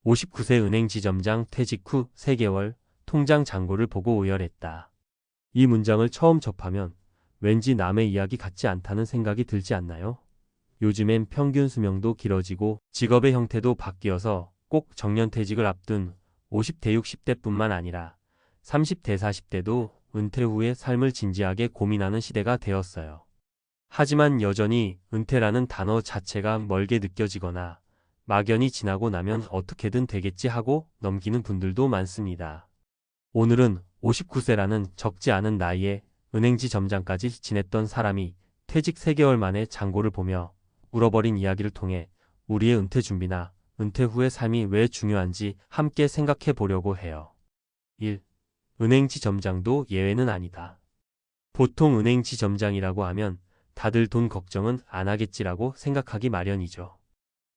59세 은행지점장 퇴직 후 3개월 통장 잔고를 보고 오열했다. 이 문장을 처음 접하면 왠지 남의 이야기 같지 않다는 생각이 들지 않나요? 요즘엔 평균 수명도 길어지고 직업의 형태도 바뀌어서 꼭 정년퇴직을 앞둔 50대 60대뿐만 아니라 30대 40대도 은퇴 후의 삶을 진지하게 고민하는 시대가 되었어요. 하지만 여전히 은퇴라는 단어 자체가 멀게 느껴지거나 막연히 지나고 나면 어떻게든 되겠지 하고 넘기는 분들도 많습니다. 오늘은 59세라는 적지 않은 나이에 은행지 점장까지 지냈던 사람이 퇴직 3개월 만에 잔고를 보며 울어버린 이야기를 통해 우리의 은퇴 준비나 은퇴 후의 삶이 왜 중요한지 함께 생각해 보려고 해요. 1. 은행지 점장도 예외는 아니다. 보통 은행지 점장이라고 하면 다들 돈 걱정은 안 하겠지라고 생각하기 마련이죠.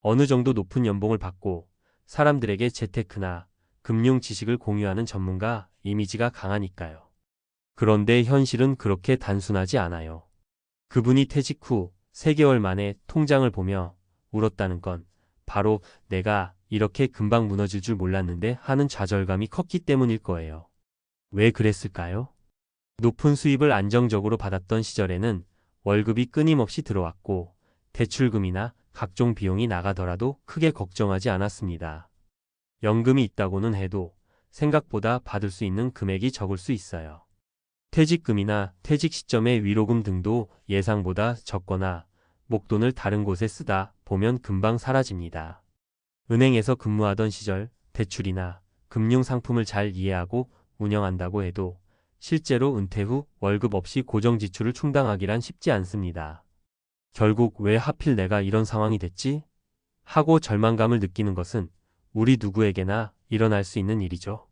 어느 정도 높은 연봉을 받고 사람들에게 재테크나 금융 지식을 공유하는 전문가 이미지가 강하니까요. 그런데 현실은 그렇게 단순하지 않아요. 그분이 퇴직 후 3개월 만에 통장을 보며 울었다는 건 바로 내가 이렇게 금방 무너질 줄 몰랐는데 하는 좌절감이 컸기 때문일 거예요. 왜 그랬을까요? 높은 수입을 안정적으로 받았던 시절에는 월급이 끊임없이 들어왔고 대출금이나 각종 비용이 나가더라도 크게 걱정하지 않았습니다. 연금이 있다고는 해도 생각보다 받을 수 있는 금액이 적을 수 있어요. 퇴직금이나 퇴직 시점의 위로금 등도 예상보다 적거나 목돈을 다른 곳에 쓰다 보면 금방 사라집니다. 은행에서 근무하던 시절 대출이나 금융 상품을 잘 이해하고 운영한다고 해도 실제로 은퇴 후 월급 없이 고정 지출을 충당하기란 쉽지 않습니다. 결국 왜 하필 내가 이런 상황이 됐지? 하고 절망감을 느끼는 것은 우리 누구에게나 일어날 수 있는 일이죠.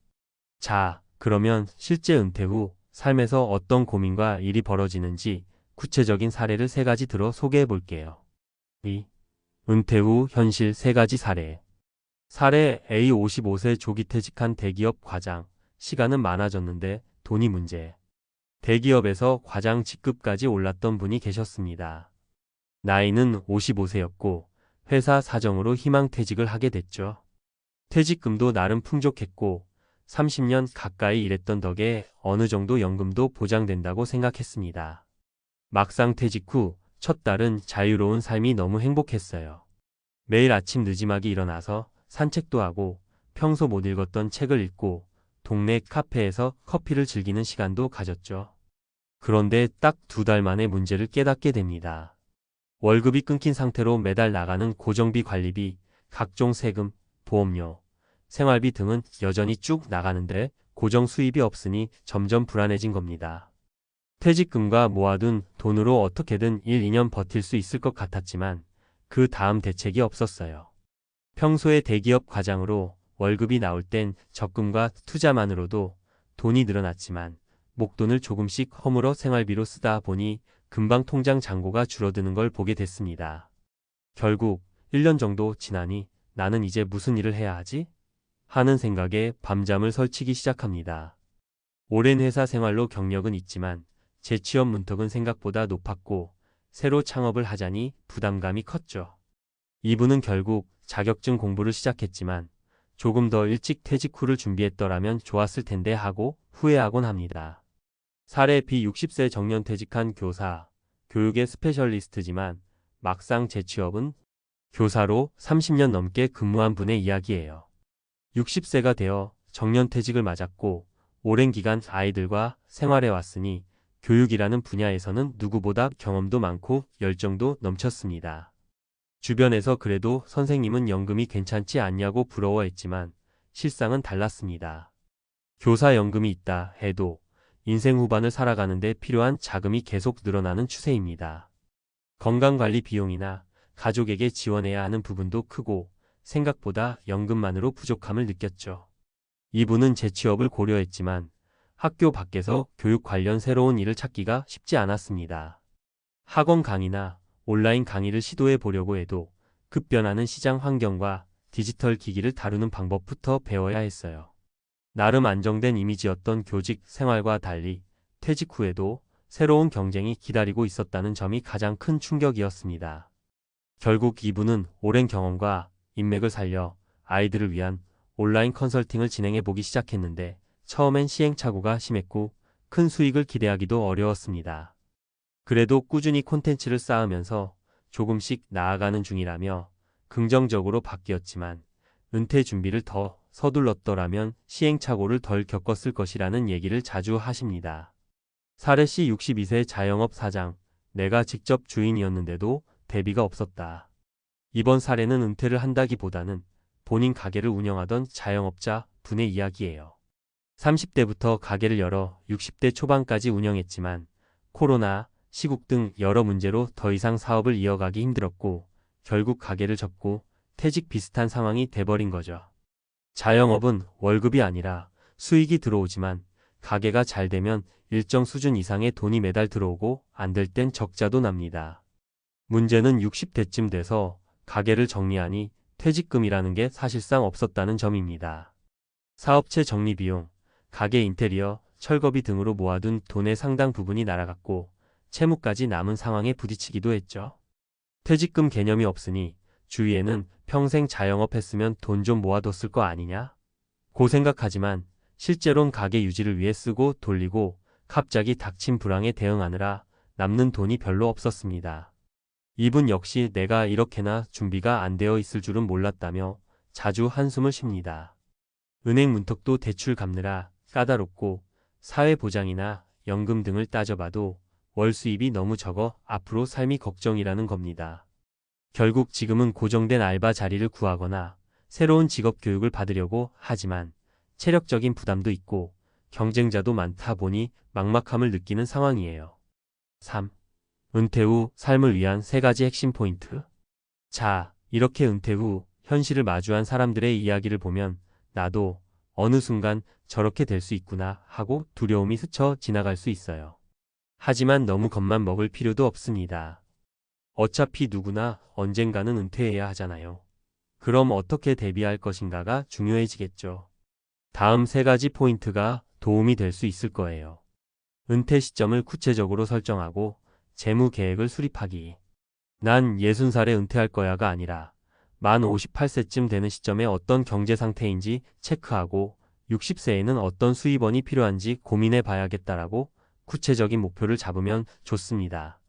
자, 그러면 실제 은퇴 후 삶에서 어떤 고민과 일이 벌어지는지 구체적인 사례를 3가지 들어 소개해 볼게요. 2. 은퇴 후 현실 3가지 사례. 사례 A. 55세 조기 퇴직한 대기업 과장. 시간은 많아졌는데 돈이 문제. 대기업에서 과장 직급까지 올랐던 분이 계셨습니다. 나이는 55세였고 회사 사정으로 희망퇴직을 하게 됐죠. 퇴직금도 나름 풍족했고 30년 가까이 일했던 덕에 어느 정도 연금도 보장된다고 생각했습니다. 막상 퇴직 후 첫 달은 자유로운 삶이 너무 행복했어요. 매일 아침 늦지막이 일어나서 산책도 하고 평소 못 읽었던 책을 읽고 동네 카페에서 커피를 즐기는 시간도 가졌죠. 그런데 딱 2달 만에 문제를 깨닫게 됩니다. 월급이 끊긴 상태로 매달 나가는 고정비 관리비, 각종 세금, 보험료, 생활비 등은 여전히 쭉 나가는데 고정 수입이 없으니 점점 불안해진 겁니다. 퇴직금과 모아둔 돈으로 어떻게든 1, 2년 버틸 수 있을 것 같았지만 그 다음 대책이 없었어요. 평소에 대기업 과장으로 월급이 나올 땐 적금과 투자만으로도 돈이 늘어났지만 목돈을 조금씩 허물어 생활비로 쓰다 보니 금방 통장 잔고가 줄어드는 걸 보게 됐습니다. 결국 1년 정도 지나니 나는 이제 무슨 일을 해야 하지? 하는 생각에 밤잠을 설치기 시작합니다. 오랜 회사 생활로 경력은 있지만 재취업 문턱은 생각보다 높았고 새로 창업을 하자니 부담감이 컸죠. 이분은 결국 자격증 공부를 시작했지만 조금 더 일찍 퇴직 후를 준비했더라면 좋았을 텐데 하고 후회하곤 합니다. 사례 B. 60세 정년퇴직한 교사, 교육의 스페셜리스트지만 막상 재취업은 교사로 30년 넘게 근무한 분의 이야기예요. 60세가 되어 정년퇴직을 맞았고 오랜 기간 아이들과 생활해 왔으니 교육이라는 분야에서는 누구보다 경험도 많고 열정도 넘쳤습니다. 주변에서 그래도 선생님은 연금이 괜찮지 않냐고 부러워했지만 실상은 달랐습니다. 교사 연금이 있다 해도 인생 후반을 살아가는데 필요한 자금이 계속 늘어나는 추세입니다. 건강관리 비용이나 가족에게 지원해야 하는 부분도 크고 생각보다 연금만으로 부족함을 느꼈죠. 이분은 재취업을 고려했지만 학교 밖에서 교육 관련 새로운 일을 찾기가 쉽지 않았습니다. 학원 강의나 온라인 강의를 시도해 보려고 해도 급변하는 시장 환경과 디지털 기기를 다루는 방법부터 배워야 했어요. 나름 안정된 이미지였던 교직 생활과 달리 퇴직 후에도 새로운 경쟁이 기다리고 있었다는 점이 가장 큰 충격이었습니다. 결국 이분은 오랜 경험과 인맥을 살려 아이들을 위한 온라인 컨설팅을 진행해 보기 시작했는데 처음엔 시행착오가 심했고 큰 수익을 기대하기도 어려웠습니다. 그래도 꾸준히 콘텐츠를 쌓으면서 조금씩 나아가는 중이라며 긍정적으로 바뀌었지만 은퇴 준비를 더 서둘렀더라면 시행착오를 덜 겪었을 것이라는 얘기를 자주 하십니다. 사례 C 62세 자영업 사장, 내가 직접 주인이었는데도 대비가 없었다. 이번 사례는 은퇴를 한다기보다는 본인 가게를 운영하던 자영업자 분의 이야기예요. 30대부터 가게를 열어 60대 초반까지 운영했지만 코로나, 시국 등 여러 문제로 더 이상 사업을 이어가기 힘들었고 결국 가게를 접고 퇴직 비슷한 상황이 돼버린 거죠. 자영업은 월급이 아니라 수익이 들어오지만 가게가 잘 되면 일정 수준 이상의 돈이 매달 들어오고 안 될 땐 적자도 납니다. 문제는 60대쯤 돼서 가게를 정리하니 퇴직금이라는 게 사실상 없었다는 점입니다. 사업체 정리 비용, 가게 인테리어, 철거비 등으로 모아둔 돈의 상당 부분이 날아갔고 채무까지 남은 상황에 부딪히기도 했죠. 퇴직금 개념이 없으니 주위에는 평생 자영업했으면 돈 좀 모아뒀을 거 아니냐? 고 생각하지만 실제론 가게 유지를 위해 쓰고 돌리고 갑자기 닥친 불황에 대응하느라 남는 돈이 별로 없었습니다. 이분 역시 내가 이렇게나 준비가 안 되어 있을 줄은 몰랐다며 자주 한숨을 쉽니다. 은행 문턱도 대출 갚느라 까다롭고 사회보장이나 연금 등을 따져봐도 월 수입이 너무 적어 앞으로 삶이 걱정이라는 겁니다. 결국 지금은 고정된 알바 자리를 구하거나 새로운 직업 교육을 받으려고 하지만 체력적인 부담도 있고 경쟁자도 많다 보니 막막함을 느끼는 상황이에요. 3. 은퇴 후 삶을 위한 3가지 핵심 포인트. 자, 이렇게 은퇴 후 현실을 마주한 사람들의 이야기를 보면 나도 어느 순간 저렇게 될 수 있구나 하고 두려움이 스쳐 지나갈 수 있어요. 하지만 너무 겁만 먹을 필요도 없습니다. 어차피 누구나 언젠가는 은퇴해야 하잖아요. 그럼 어떻게 대비할 것인가가 중요해지겠죠. 다음 3가지 포인트가 도움이 될 수 있을 거예요. 은퇴 시점을 구체적으로 설정하고 재무 계획을 수립하기. 난 60살에 은퇴할 거야가 아니라 만 58세쯤 되는 시점에 어떤 경제 상태인지 체크하고 60세에는 어떤 수입원이 필요한지 고민해 봐야겠다라고 구체적인 목표를 잡으면 좋습니다.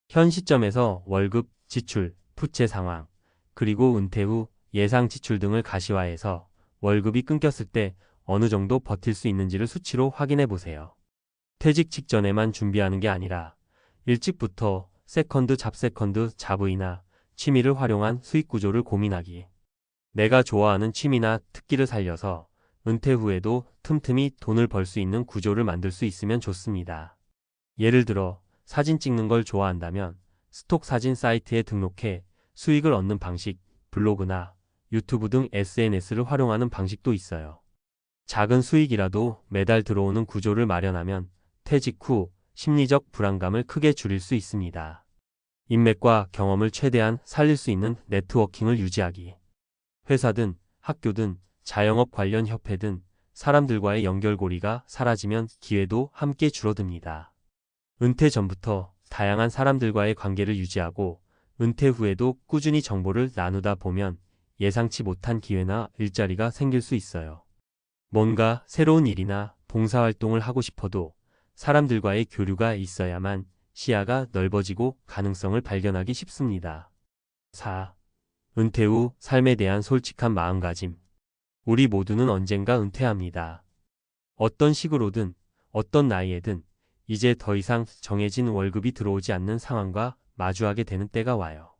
현 시점에서 월급, 지출, 부채 상황, 그리고 은퇴 후 예상 지출 등을 가시화해서 월급이 끊겼을 때 어느 정도 버틸 수 있는지를 수치로 확인해 보세요. 퇴직 직전에만 준비하는 게 아니라 일찍부터 세컨드 잡세컨드 잡의나 취미를 활용한 수익 구조를 고민하기. 내가 좋아하는 취미나 특기를 살려서 은퇴 후에도 틈틈이 돈을 벌 수 있는 구조를 만들 수 있으면 좋습니다. 예를 들어 사진 찍는 걸 좋아한다면 스톡 사진 사이트에 등록해 수익을 얻는 방식, 블로그나 유튜브 등 SNS를 활용하는 방식도 있어요. 작은 수익이라도 매달 들어오는 구조를 마련하면 퇴직 후 심리적 불안감을 크게 줄일 수 있습니다. 인맥과 경험을 최대한 살릴 수 있는 네트워킹을 유지하기. 회사든 학교든 자영업 관련 협회든 사람들과의 연결고리가 사라지면 기회도 함께 줄어듭니다. 은퇴 전부터 다양한 사람들과의 관계를 유지하고 은퇴 후에도 꾸준히 정보를 나누다 보면 예상치 못한 기회나 일자리가 생길 수 있어요. 뭔가 새로운 일이나 봉사활동을 하고 싶어도 사람들과의 교류가 있어야만 시야가 넓어지고 가능성을 발견하기 쉽습니다. 4. 은퇴 후 삶에 대한 솔직한 마음가짐. 우리 모두는 언젠가 은퇴합니다. 어떤 식으로든 어떤 나이에든 이제 더 이상 정해진 월급이 들어오지 않는 상황과 마주하게 되는 때가 와요.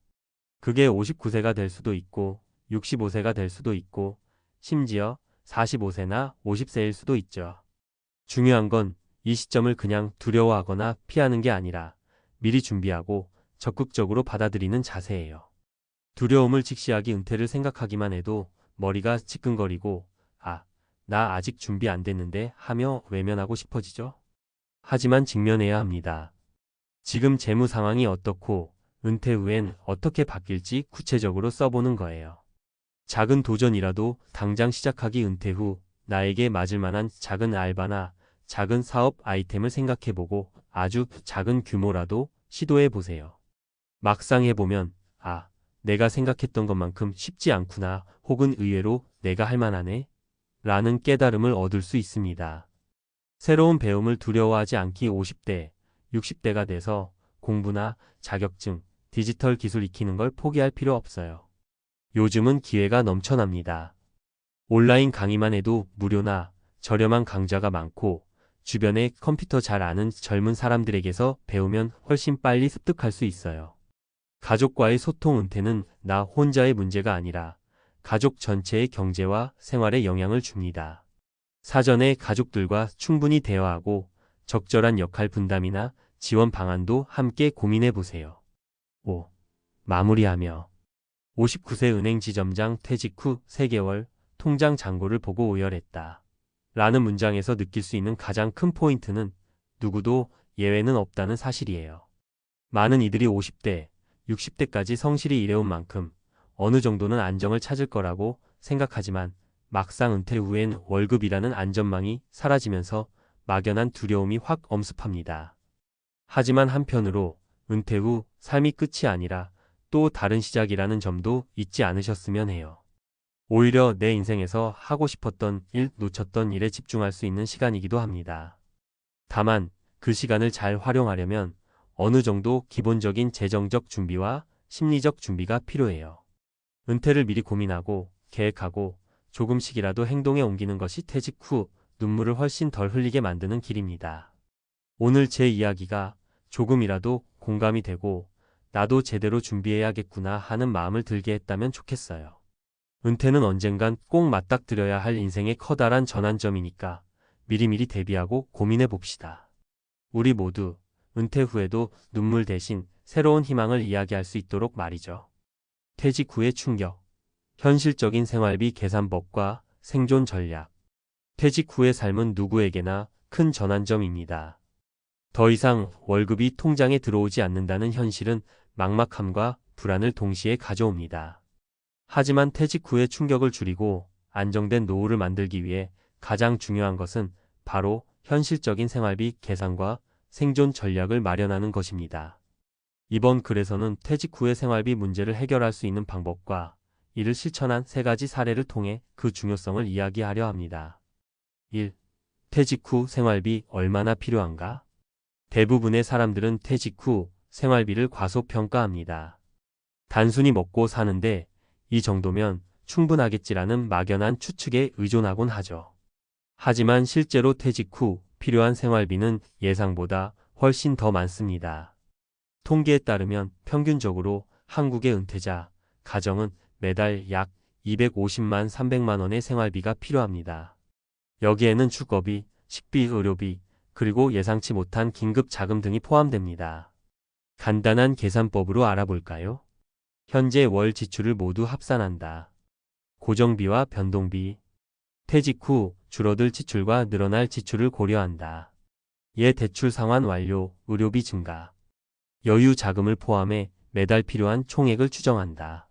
그게 59세가 될 수도 있고 65세가 될 수도 있고 심지어 45세나 50세일 수도 있죠. 중요한 건 이 시점을 그냥 두려워하거나 피하는 게 아니라 미리 준비하고 적극적으로 받아들이는 자세예요. 두려움을 직시하기 은퇴를 생각하기만 해도 머리가 지끈거리고 나 아직 준비 안 됐는데 하며 외면하고 싶어지죠. 하지만 직면해야 합니다. 지금 재무 상황이 어떻고 은퇴 후엔 어떻게 바뀔지 구체적으로 써보는 거예요. 작은 도전이라도 당장 시작하기. 은퇴 후 나에게 맞을 만한 작은 알바나 작은 사업 아이템을 생각해보고 아주 작은 규모라도 시도해보세요. 막상 해보면 내가 생각했던 것만큼 쉽지 않구나 혹은 의외로 내가 할 만하네? 라는 깨달음을 얻을 수 있습니다. 새로운 배움을 두려워하지 않기 50대, 60대가 돼서 공부나 자격증, 디지털 기술 익히는 걸 포기할 필요 없어요. 요즘은 기회가 넘쳐납니다. 온라인 강의만 해도 무료나 저렴한 강좌가 많고 주변에 컴퓨터 잘 아는 젊은 사람들에게서 배우면 훨씬 빨리 습득할 수 있어요. 가족과의 소통 은퇴는 나 혼자의 문제가 아니라 가족 전체의 경제와 생활에 영향을 줍니다. 사전에 가족들과 충분히 대화하고 적절한 역할 분담이나 지원 방안도 함께 고민해 보세요. 5. 마무리하며 59세 은행 지점장 퇴직 후 3개월 통장 잔고를 보고 오열했다. 라는 문장에서 느낄 수 있는 가장 큰 포인트는 누구도 예외는 없다는 사실이에요. 많은 이들이 50대, 60대까지 성실히 일해온 만큼 어느 정도는 안정을 찾을 거라고 생각하지만 막상 은퇴 후엔 월급이라는 안전망이 사라지면서 막연한 두려움이 확 엄습합니다. 하지만 한편으로 은퇴 후 삶이 끝이 아니라 또 다른 시작이라는 점도 잊지 않으셨으면 해요. 오히려 내 인생에서 하고 싶었던 일, 놓쳤던 일에 집중할 수 있는 시간이기도 합니다. 다만 그 시간을 잘 활용하려면 어느 정도 기본적인 재정적 준비와 심리적 준비가 필요해요. 은퇴를 미리 고민하고 계획하고 조금씩이라도 행동에 옮기는 것이 퇴직 후 눈물을 훨씬 덜 흘리게 만드는 길입니다. 오늘 제 이야기가 조금이라도 공감이 되고 나도 제대로 준비해야겠구나 하는 마음을 들게 했다면 좋겠어요. 은퇴는 언젠간 꼭 맞닥뜨려야 할 인생의 커다란 전환점이니까 미리미리 대비하고 고민해 봅시다. 우리 모두 은퇴 후에도 눈물 대신 새로운 희망을 이야기할 수 있도록 말이죠. 퇴직 후의 충격, 현실적인 생활비 계산법과 생존 전략. 퇴직 후의 삶은 누구에게나 큰 전환점입니다. 더 이상 월급이 통장에 들어오지 않는다는 현실은 막막함과 불안을 동시에 가져옵니다. 하지만 퇴직 후의 충격을 줄이고 안정된 노후를 만들기 위해 가장 중요한 것은 바로 현실적인 생활비 계산과 생존 전략을 마련하는 것입니다. 이번 글에서는 퇴직 후의 생활비 문제를 해결할 수 있는 방법과 이를 실천한 3가지 사례를 통해 그 중요성을 이야기하려 합니다. 1. 퇴직 후 생활비 얼마나 필요한가? 대부분의 사람들은 퇴직 후 생활비를 과소평가합니다. 단순히 먹고 사는데 이 정도면 충분하겠지라는 막연한 추측에 의존하곤 하죠. 하지만 실제로 퇴직 후 필요한 생활비는 예상보다 훨씬 더 많습니다. 통계에 따르면 평균적으로 한국의 은퇴자, 가정은 매달 약 250만 300만 원의 생활비가 필요합니다. 여기에는 주거비, 식비, 의료비, 그리고 예상치 못한 긴급 자금 등이 포함됩니다. 간단한 계산법으로 알아볼까요? 현재 월 지출을 모두 합산한다. 고정비와 변동비. 퇴직 후 줄어들 지출과 늘어날 지출을 고려한다. 대출 상환 완료, 의료비 증가. 여유 자금을 포함해 매달 필요한 총액을 추정한다.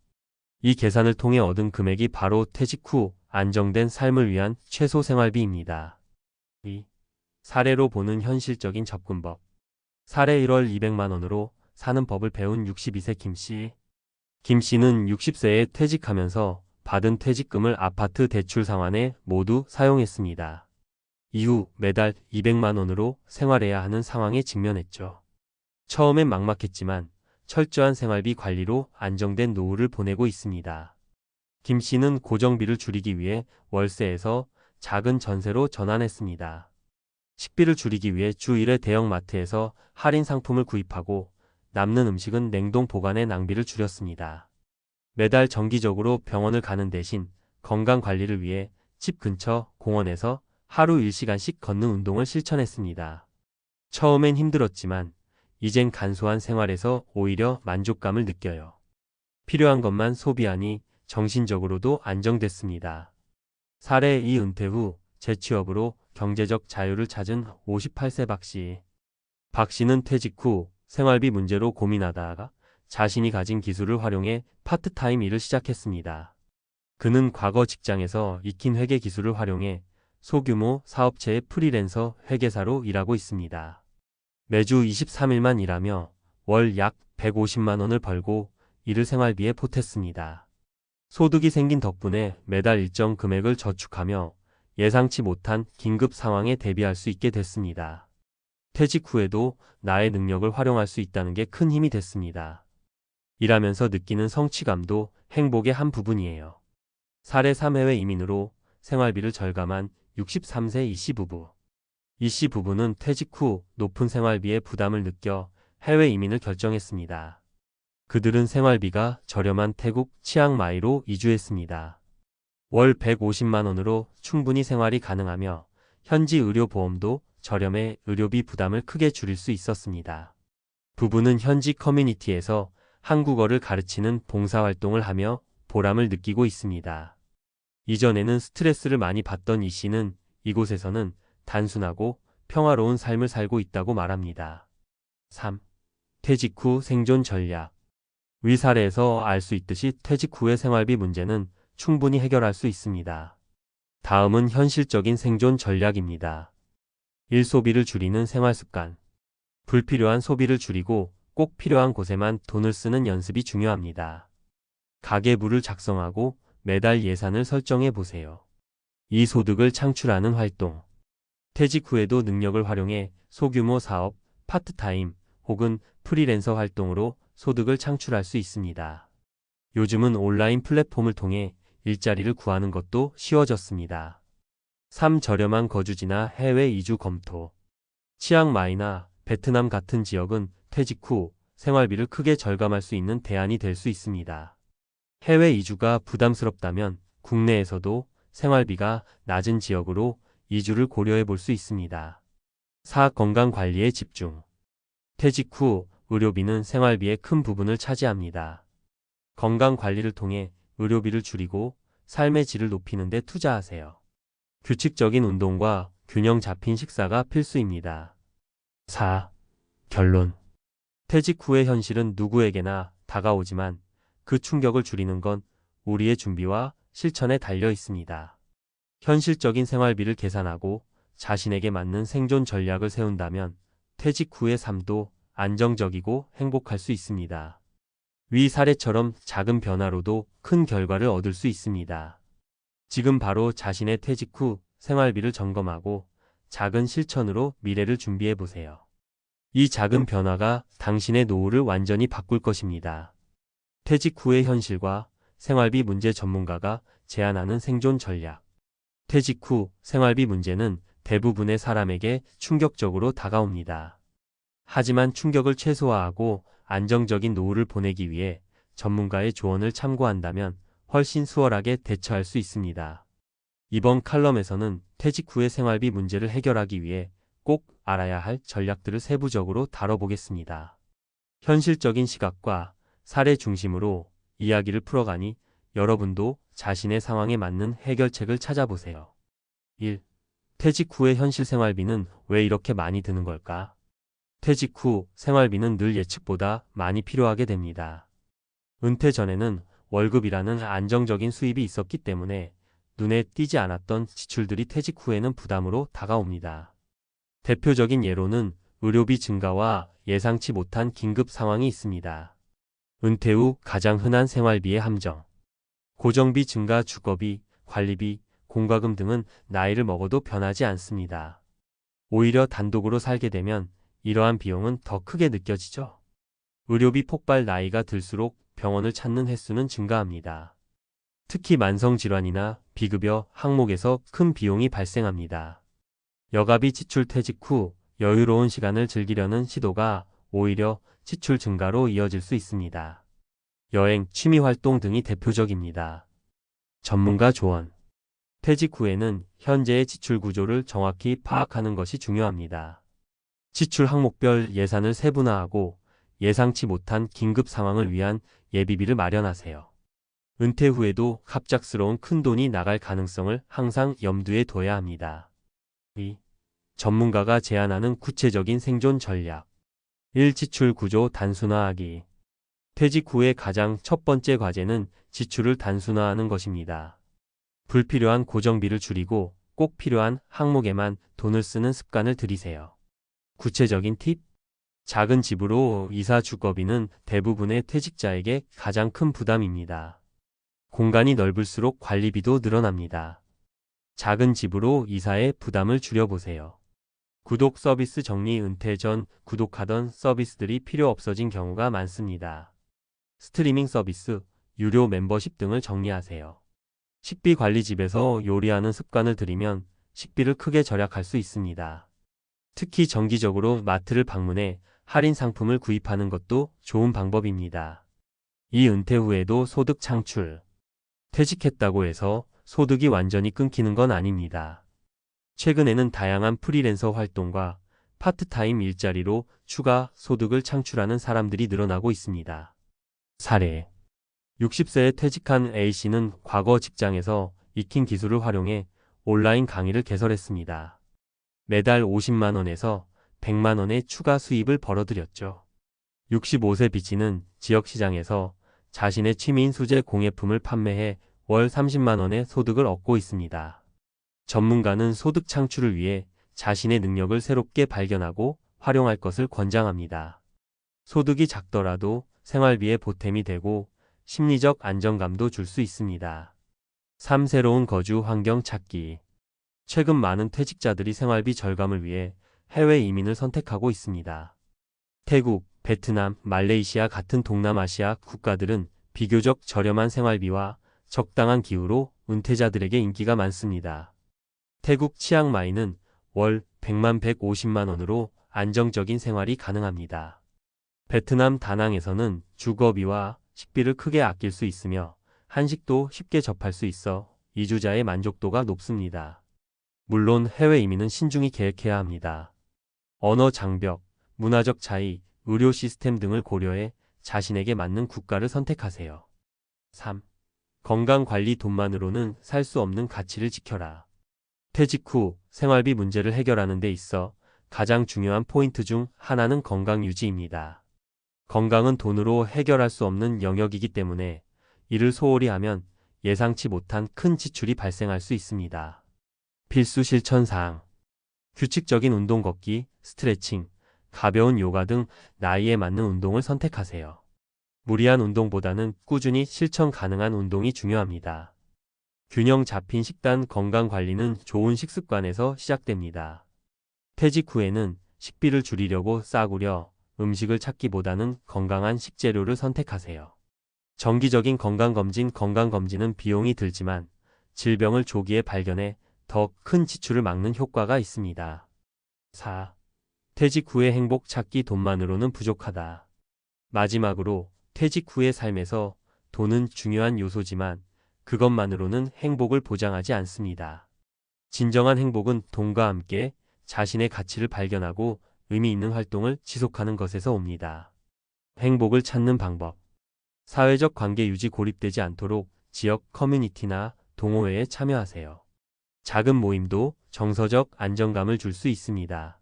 이 계산을 통해 얻은 금액이 바로 퇴직 후 안정된 삶을 위한 최소 생활비입니다. 2. 사례로 보는 현실적인 접근법. 사례 1월 200만 원으로 사는 법을 배운 62세 김씨. 김씨는 60세에 퇴직하면서 받은 퇴직금을 아파트 대출 상환에 모두 사용했습니다. 이후 매달 200만 원으로 생활해야 하는 상황에 직면했죠. 처음엔 막막했지만 철저한 생활비 관리로 안정된 노후를 보내고 있습니다. 김 씨는 고정비를 줄이기 위해 월세에서 작은 전세로 전환했습니다. 식비를 줄이기 위해 주 1회 대형마트에서 할인 상품을 구입하고 남는 음식은 냉동 보관해 낭비를 줄였습니다. 매달 정기적으로 병원을 가는 대신 건강 관리를 위해 집 근처 공원에서 하루 1시간씩 걷는 운동을 실천했습니다. 처음엔 힘들었지만 이젠 간소한 생활에서 오히려 만족감을 느껴요. 필요한 것만 소비하니 정신적으로도 안정됐습니다. 사례 2. 은퇴 후 재취업으로 경제적 자유를 찾은 58세 박 씨. 박 씨는 퇴직 후 생활비 문제로 고민하다가 자신이 가진 기술을 활용해 파트타임 일을 시작했습니다. 그는 과거 직장에서 익힌 회계 기술을 활용해 소규모 사업체의 프리랜서 회계사로 일하고 있습니다. 매주 23일만 일하며 월 약 150만 원을 벌고 이를 생활비에 보탰습니다. 소득이 생긴 덕분에 매달 일정 금액을 저축하며 예상치 못한 긴급 상황에 대비할 수 있게 됐습니다. 퇴직 후에도 나의 능력을 활용할 수 있다는 게 큰 힘이 됐습니다. 일하면서 느끼는 성취감도 행복의 한 부분이에요. 사례 3해외 이민으로 생활비를 절감한 63세 이씨 부부. 이씨 부부는 퇴직 후 높은 생활비의 부담을 느껴 해외 이민을 결정했습니다. 그들은 생활비가 저렴한 태국 치앙마이로 이주했습니다. 월 150만 원으로 충분히 생활이 가능하며 현지 의료보험도 저렴해 의료비 부담을 크게 줄일 수 있었습니다. 부부는 현지 커뮤니티에서 한국어를 가르치는 봉사활동을 하며 보람을 느끼고 있습니다. 이전에는 스트레스를 많이 받던 이 씨는 이곳에서는 단순하고 평화로운 삶을 살고 있다고 말합니다. 3. 퇴직 후 생존 전략. 위 사례에서 알 수 있듯이 퇴직 후의 생활비 문제는 충분히 해결할 수 있습니다. 다음은 현실적인 생존 전략입니다. 1. 소비를 줄이는 생활 습관. 불필요한 소비를 줄이고 꼭 필요한 곳에만 돈을 쓰는 연습이 중요합니다. 가계부를 작성하고 매달 예산을 설정해 보세요. 2. 소득을 창출하는 활동. 퇴직 후에도 능력을 활용해 소규모 사업, 파트타임 혹은 프리랜서 활동으로 소득을 창출할 수 있습니다. 요즘은 온라인 플랫폼을 통해 일자리를 구하는 것도 쉬워졌습니다. 3. 저렴한 거주지나 해외 이주 검토. 치앙마이나 베트남 같은 지역은 퇴직 후 생활비를 크게 절감할 수 있는 대안이 될 수 있습니다. 해외 이주가 부담스럽다면 국내에서도 생활비가 낮은 지역으로 이주를 고려해 볼 수 있습니다. 4. 건강 관리에 집중. 퇴직 후 의료비는 생활비의 큰 부분을 차지합니다. 건강 관리를 통해 의료비를 줄이고 삶의 질을 높이는 데 투자하세요. 규칙적인 운동과 균형 잡힌 식사가 필수입니다. 4. 결론. 퇴직 후의 현실은 누구에게나 다가오지만 그 충격을 줄이는 건 우리의 준비와 실천에 달려 있습니다. 현실적인 생활비를 계산하고 자신에게 맞는 생존 전략을 세운다면 퇴직 후의 삶도 안정적이고 행복할 수 있습니다. 위 사례처럼 작은 변화로도 큰 결과를 얻을 수 있습니다. 지금 바로 자신의 퇴직 후 생활비를 점검하고 작은 실천으로 미래를 준비해 보세요. 이 작은 변화가 당신의 노후를 완전히 바꿀 것입니다. 퇴직 후의 현실과 생활비 문제 전문가가 제안하는 생존 전략. 퇴직 후 생활비 문제는 대부분의 사람에게 충격적으로 다가옵니다. 하지만 충격을 최소화하고 안정적인 노후를 보내기 위해 전문가의 조언을 참고한다면 훨씬 수월하게 대처할 수 있습니다. 이번 칼럼에서는 퇴직 후의 생활비 문제를 해결하기 위해 꼭 알아야 할 전략들을 세부적으로 다뤄보겠습니다. 현실적인 시각과 사례 중심으로 이야기를 풀어가니 여러분도 자신의 상황에 맞는 해결책을 찾아보세요. 1. 퇴직 후의 현실 생활비는 왜 이렇게 많이 드는 걸까? 퇴직 후 생활비는 늘 예측보다 많이 필요하게 됩니다. 은퇴 전에는 월급이라는 안정적인 수입이 있었기 때문에 눈에 띄지 않았던 지출들이 퇴직 후에는 부담으로 다가옵니다. 대표적인 예로는 의료비 증가와 예상치 못한 긴급 상황이 있습니다. 은퇴 후 가장 흔한 생활비의 함정. 고정비 증가, 주거비, 관리비, 공과금 등은 나이를 먹어도 변하지 않습니다. 오히려 단독으로 살게 되면 이러한 비용은 더 크게 느껴지죠. 의료비 폭발. 나이가 들수록 병원을 찾는 횟수는 증가합니다. 특히 만성질환이나 비급여 항목에서 큰 비용이 발생합니다. 여가비 지출. 퇴직 후 여유로운 시간을 즐기려는 시도가 오히려 지출 증가로 이어질 수 있습니다. 여행, 취미활동 등이 대표적입니다. 전문가 조언. 퇴직 후에는 현재의 지출 구조를 정확히 파악하는 것이 중요합니다. 지출 항목별 예산을 세분화하고 예상치 못한 긴급 상황을 위한 예비비를 마련하세요. 은퇴 후에도 갑작스러운 큰돈이 나갈 가능성을 항상 염두에 둬야 합니다. 2. 전문가가 제안하는 구체적인 생존 전략. 1. 지출 구조 단순화하기. 퇴직 후의 가장 첫 번째 과제는 지출을 단순화하는 것입니다. 불필요한 고정비를 줄이고 꼭 필요한 항목에만 돈을 쓰는 습관을 들이세요. 구체적인 팁. 작은 집으로 이사. 주거비는 대부분의 퇴직자에게 가장 큰 부담입니다. 공간이 넓을수록 관리비도 늘어납니다. 작은 집으로 이사의 부담을 줄여보세요. 구독 서비스 정리. 은퇴 전 구독하던 서비스들이 필요 없어진 경우가 많습니다. 스트리밍 서비스, 유료 멤버십 등을 정리하세요. 식비 관리. 집에서 요리하는 습관을 들이면 식비를 크게 절약할 수 있습니다. 특히 정기적으로 마트를 방문해 할인 상품을 구입하는 것도 좋은 방법입니다. 이 은퇴 후에도 소득 창출. 퇴직했다고 해서 소득이 완전히 끊기는 건 아닙니다. 최근에는 다양한 프리랜서 활동과 파트타임 일자리로 추가 소득을 창출하는 사람들이 늘어나고 있습니다. 사례. 60세에 퇴직한 A씨는 과거 직장에서 익힌 기술을 활용해 온라인 강의를 개설했습니다. 매달 50만 원에서 100만 원의 추가 수입을 벌어들였죠. 65세 B씨는 지역시장에서 자신의 취미인 수제 공예품을 판매해 월 30만 원의 소득을 얻고 있습니다. 전문가는 소득 창출을 위해 자신의 능력을 새롭게 발견하고 활용할 것을 권장합니다. 소득이 작더라도 생활비에 보탬이 되고 심리적 안정감도 줄 수 있습니다. 3. 새로운 거주 환경 찾기. 최근 많은 퇴직자들이 생활비 절감을 위해 해외 이민을 선택하고 있습니다. 태국, 베트남, 말레이시아 같은 동남아시아 국가들은 비교적 저렴한 생활비와 적당한 기후로 은퇴자들에게 인기가 많습니다. 태국 치앙마이는 월 100만 150만 원으로 안정적인 생활이 가능합니다. 베트남 다낭에서는 주거비와 식비를 크게 아낄 수 있으며 한식도 쉽게 접할 수 있어 이주자의 만족도가 높습니다. 물론 해외 이민은 신중히 계획해야 합니다. 언어 장벽, 문화적 차이, 의료 시스템 등을 고려해 자신에게 맞는 국가를 선택하세요. 3. 건강관리. 돈만으로는 살 수 없는 가치를 지켜라. 퇴직 후 생활비 문제를 해결하는 데 있어 가장 중요한 포인트 중 하나는 건강 유지입니다. 건강은 돈으로 해결할 수 없는 영역이기 때문에 이를 소홀히 하면 예상치 못한 큰 지출이 발생할 수 있습니다. 필수 실천사항. 규칙적인 운동, 걷기, 스트레칭, 가벼운 요가 등 나이에 맞는 운동을 선택하세요. 무리한 운동보다는 꾸준히 실천 가능한 운동이 중요합니다. 균형 잡힌 식단. 건강관리는 좋은 식습관에서 시작됩니다. 퇴직 후에는 식비를 줄이려고 싸구려 음식을 찾기보다는 건강한 식재료를 선택하세요. 정기적인 건강검진. 건강검진은 비용이 들지만 질병을 조기에 발견해 더 큰 지출을 막는 효과가 있습니다. 4. 퇴직 후의 행복 찾기. 돈만으로는 부족하다. 마지막으로 퇴직 후의 삶에서 돈은 중요한 요소지만 그것만으로는 행복을 보장하지 않습니다. 진정한 행복은 돈과 함께 자신의 가치를 발견하고 의미 있는 활동을 지속하는 것에서 옵니다. 행복을 찾는 방법. 사회적 관계 유지. 고립되지 않도록 지역 커뮤니티나 동호회에 참여하세요. 작은 모임도 정서적 안정감을 줄 수 있습니다.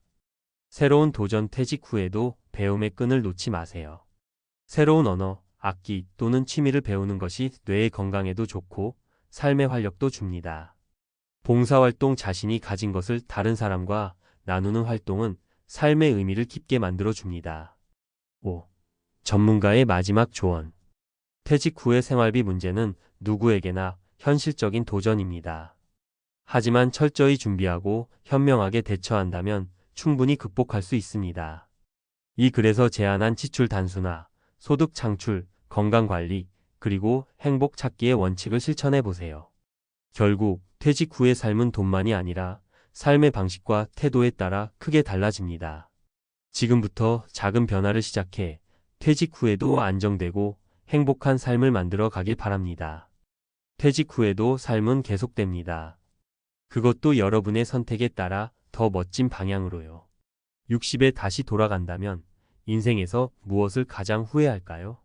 새로운 도전. 퇴직 후에도 배움의 끈을 놓지 마세요. 새로운 언어, 악기 또는 취미를 배우는 것이 뇌의 건강에도 좋고 삶의 활력도 줍니다. 봉사활동. 자신이 가진 것을 다른 사람과 나누는 활동은 삶의 의미를 깊게 만들어줍니다. 5. 전문가의 마지막 조언. 퇴직 후의 생활비 문제는 누구에게나 현실적인 도전입니다. 하지만 철저히 준비하고 현명하게 대처한다면 충분히 극복할 수 있습니다. 이 글에서 제안한 지출 단순화, 소득 창출, 건강관리, 그리고 행복 찾기의 원칙을 실천해 보세요. 결국 퇴직 후의 삶은 돈만이 아니라 삶의 방식과 태도에 따라 크게 달라집니다. 지금부터 작은 변화를 시작해 퇴직 후에도 안정되고 행복한 삶을 만들어 가길 바랍니다. 퇴직 후에도 삶은 계속됩니다. 그것도 여러분의 선택에 따라 더 멋진 방향으로요. 60에 다시 돌아간다면 인생에서 무엇을 가장 후회할까요?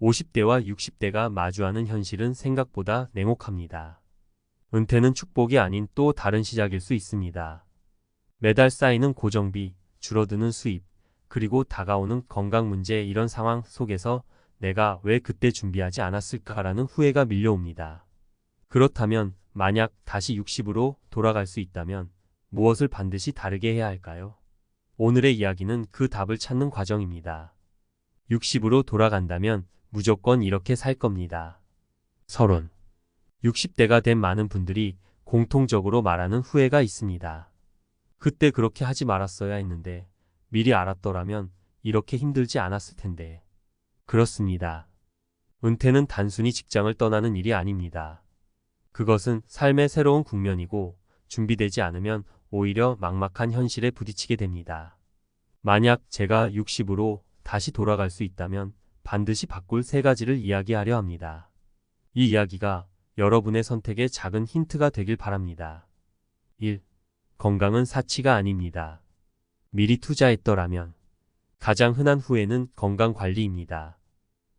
50대와 60대가 마주하는 현실은 생각보다 냉혹합니다. 은퇴는 축복이 아닌 또 다른 시작일 수 있습니다. 매달 쌓이는 고정비, 줄어드는 수입, 그리고 다가오는 건강 문제. 이런 상황 속에서 내가 왜 그때 준비하지 않았을까라는 후회가 밀려옵니다. 그렇다면 만약 다시 60으로 돌아갈 수 있다면 무엇을 반드시 다르게 해야 할까요? 오늘의 이야기는 그 답을 찾는 과정입니다. 60으로 돌아간다면 무조건 이렇게 살 겁니다. 서론. 60대가 된 많은 분들이 공통적으로 말하는 후회가 있습니다. 그때 그렇게 하지 말았어야 했는데, 미리 알았더라면 이렇게 힘들지 않았을 텐데. 그렇습니다. 은퇴는 단순히 직장을 떠나는 일이 아닙니다. 그것은 삶의 새로운 국면이고, 준비되지 않으면 오히려 막막한 현실에 부딪히게 됩니다. 만약 제가 60으로 다시 돌아갈 수 있다면 반드시 바꿀 3가지를 이야기하려 합니다. 이 이야기가 여러분의 선택에 작은 힌트가 되길 바랍니다. 1. 건강은 사치가 아닙니다. 미리 투자했더라면. 가장 흔한 후회는 건강관리입니다.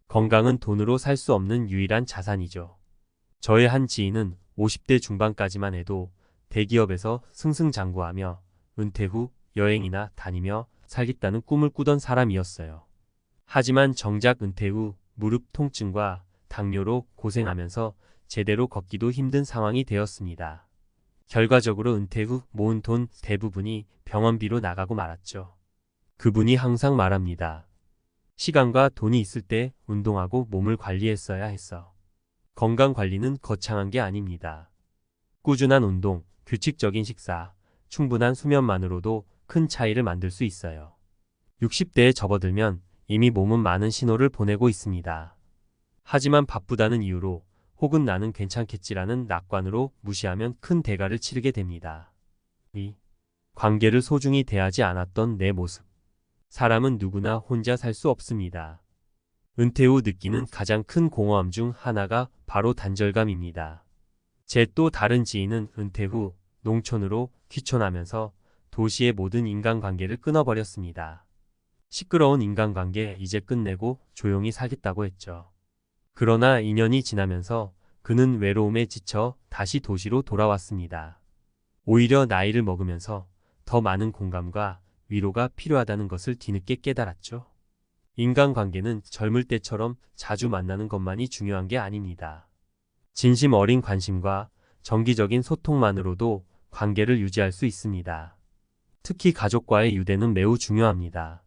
건강은 돈으로 살 수 없는 유일한 자산이죠. 저의 한 지인은 50대 중반까지만 해도 대기업에서 승승장구하며 은퇴 후 여행이나 다니며 살겠다는 꿈을 꾸던 사람이었어요. 하지만 정작 은퇴 후 무릎 통증과 당뇨로 고생하면서 제대로 걷기도 힘든 상황이 되었습니다. 결과적으로 은퇴 후 모은 돈 대부분이 병원비로 나가고 말았죠. 그분이 항상 말합니다. 시간과 돈이 있을 때 운동하고 몸을 관리했어야 했어. 건강 관리는 거창한 게 아닙니다. 꾸준한 운동, 규칙적인 식사, 충분한 수면만으로도 큰 차이를 만들 수 있어요. 60대에 접어들면 이미 몸은 많은 신호를 보내고 있습니다. 하지만 바쁘다는 이유로 혹은 나는 괜찮겠지라는 낙관으로 무시하면 큰 대가를 치르게 됩니다. 2. 관계를 소중히 대하지 않았던 내 모습. 사람은 누구나 혼자 살 수 없습니다. 은퇴 후 느끼는 가장 큰 공허함 중 하나가 바로 단절감입니다. 제 또 다른 지인은 은퇴 후 농촌으로 귀촌하면서 도시의 모든 인간관계를 끊어버렸습니다. 시끄러운 인간관계 이제 끝내고 조용히 살겠다고 했죠. 그러나 2년이 지나면서 그는 외로움에 지쳐 다시 도시로 돌아왔습니다. 오히려 나이를 먹으면서 더 많은 공감과 위로가 필요하다는 것을 뒤늦게 깨달았죠. 인간관계는 젊을 때처럼 자주 만나는 것만이 중요한 게 아닙니다. 진심 어린 관심과 정기적인 소통만으로도 관계를 유지할 수 있습니다. 특히 가족과의 유대는 매우 중요합니다.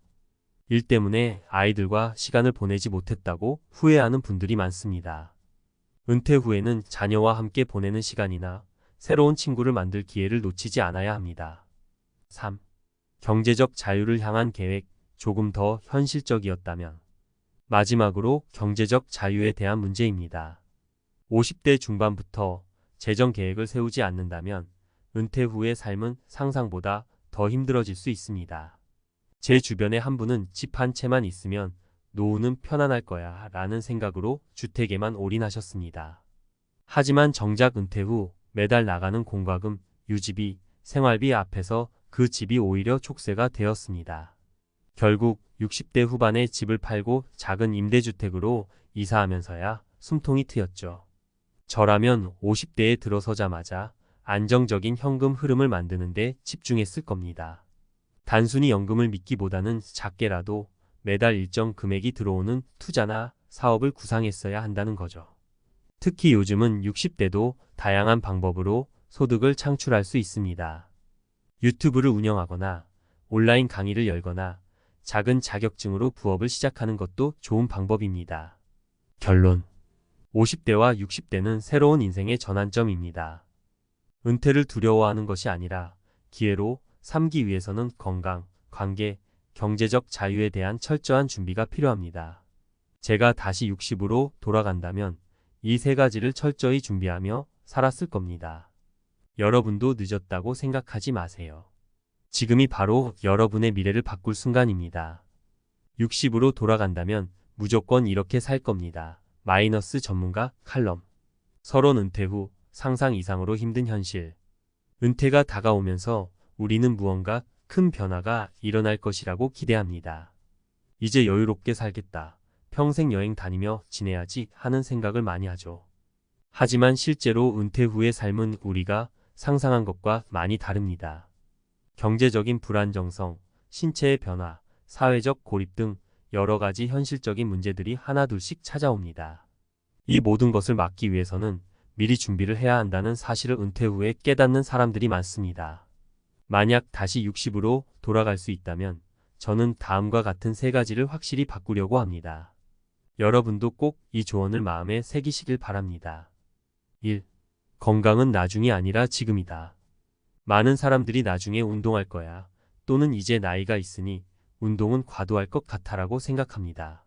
일 때문에 아이들과 시간을 보내지 못했다고 후회하는 분들이 많습니다. 은퇴 후에는 자녀와 함께 보내는 시간이나 새로운 친구를 만들 기회를 놓치지 않아야 합니다. 3. 경제적 자유를 향한 계획, 조금 더 현실적이었다면. 마지막으로 경제적 자유에 대한 문제입니다. 50대 중반부터 재정 계획을 세우지 않는다면 은퇴 후의 삶은 상상보다 더 힘들어질 수 있습니다. 제 주변의 한 분은 집 한 채만 있으면 노후는 편안할 거야 라는 생각으로 주택에만 올인하셨습니다. 하지만 정작 은퇴 후 매달 나가는 공과금, 유지비, 생활비 앞에서 그 집이 오히려 촉새가 되었습니다. 결국 60대 후반에 집을 팔고 작은 임대주택으로 이사하면서야 숨통이 트였죠. 저라면 50대에 들어서자마자 안정적인 현금 흐름을 만드는 데 집중했을 겁니다. 단순히 연금을 믿기보다는 작게라도 매달 일정 금액이 들어오는 투자나 사업을 구상했어야 한다는 거죠. 특히 요즘은 60대도 다양한 방법으로 소득을 창출할 수 있습니다. 유튜브를 운영하거나 온라인 강의를 열거나 작은 자격증으로 부업을 시작하는 것도 좋은 방법입니다. 결론. 50대와 60대는 새로운 인생의 전환점입니다. 은퇴를 두려워하는 것이 아니라 기회로 삼기 위해서는 건강, 관계, 경제적 자유에 대한 철저한 준비가 필요합니다. 제가 다시 60으로 돌아간다면 이 3가지를 철저히 준비하며 살았을 겁니다. 여러분도 늦었다고 생각하지 마세요. 지금이 바로 여러분의 미래를 바꿀 순간입니다. 60으로 돌아간다면 무조건 이렇게 살 겁니다. 마이너스 전문가 칼럼. 서론 은퇴 후 상상 이상으로 힘든 현실. 은퇴가 다가오면서 우리는 무언가 큰 변화가 일어날 것이라고 기대합니다. 이제 여유롭게 살겠다. 평생 여행 다니며 지내야지 하는 생각을 많이 하죠. 하지만 실제로 은퇴 후의 삶은 우리가 상상한 것과 많이 다릅니다. 경제적인 불안정성, 신체의 변화, 사회적 고립 등 여러 가지 현실적인 문제들이 하나둘씩 찾아옵니다. 이 모든 것을 막기 위해서는 미리 준비를 해야 한다는 사실을 은퇴 후에 깨닫는 사람들이 많습니다. 만약 다시 60으로 돌아갈 수 있다면 저는 다음과 같은 3가지를 확실히 바꾸려고 합니다. 여러분도 꼭 이 조언을 마음에 새기시길 바랍니다. 1. 건강은 나중이 아니라 지금이다. 많은 사람들이 나중에 운동할 거야. 또는 이제 나이가 있으니 운동은 과도할 것 같아라고 생각합니다.